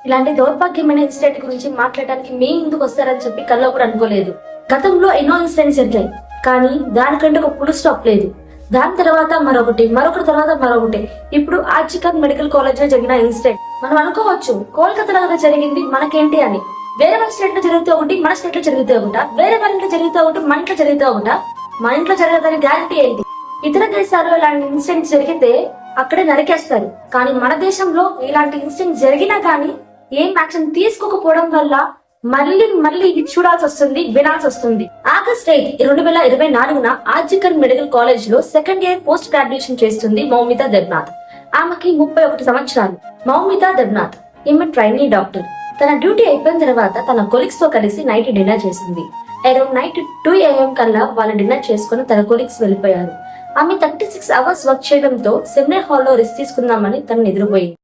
ఇలాంటి దౌర్భాగ్యమైన ఇన్సిడెంట్ గురించి మాట్లాడడానికి మీ ముందుకు వస్తారని చెప్పి కల్లో కూడా అనుకోలేదు. గతంలో ఎన్నో ఇన్సిడెంట్స్ జరిగాయి, కానీ దానికంటే ఒక ఫుల్ స్టాప్ లేదు. దాని తర్వాత మరొకటి తర్వాత మరొకటి. ఇప్పుడు ఆర్జికర్ మెడికల్ కాలేజ్ లో జరిగిన ఇన్సిడెంట్ మనం అనుకోవచ్చు కోల్కతాలో కదా జరిగింది, మనకేంటి అని. వేరే వాళ్ళ స్టేట్ లో జరిగితే ఒకటి, మన స్టేట్ లో జరిగితే ఒకట, వేరే వాళ్ళ ఇంట్లో జరిగితే ఒకటి, మన ఇంట్లో జరిగితే ఒకట. మన ఇంట్లో జరగదని గ్యారంటీ ఏంటి? ఇతర దేశాల్లో ఇలాంటి ఇన్సిడెంట్స్ జరిగితే అక్కడే నరికేస్తారు, కానీ మన దేశంలో ఇలాంటి ఇన్సిడెంట్ జరిగినా కానీ ఏం యాక్షన్ తీసుకోకపోవడం వల్ల మళ్ళీ ఇది చూడాల్సి వస్తుంది, వినాల్సి వస్తుంది. ఆగస్ట్ 8, 2024 ఆర్జికర్ మెడికల్ కాలేజ్ లో సెకండ్ ఇయర్ పోస్ట్ గ్రాడ్యుయేషన్ చేస్తుంది మౌమితా దెబ్నాథ్. ఆమెకి 31 సంవత్సరాలు. మౌమితా దెబ్నాథ్ ఈమె ట్రైనీ డాక్టర్. తన డ్యూటీ అయిపోయిన తర్వాత తన కొలీగ్స్ తో కలిసి నైట్ డిన్నర్ చేసింది. అరౌండ్ నైట్ 2 AM కల్లా వాళ్ళు డిన్నర్ చేసుకుని తన కొలీగ్స్ వెళ్ళిపోయారు. ఆమె 36 hours వర్క్ చేయడంతో సెమినార్ హాల్లో రెస్ట్ తీసుకుందామని తను నిద్రపోయింది.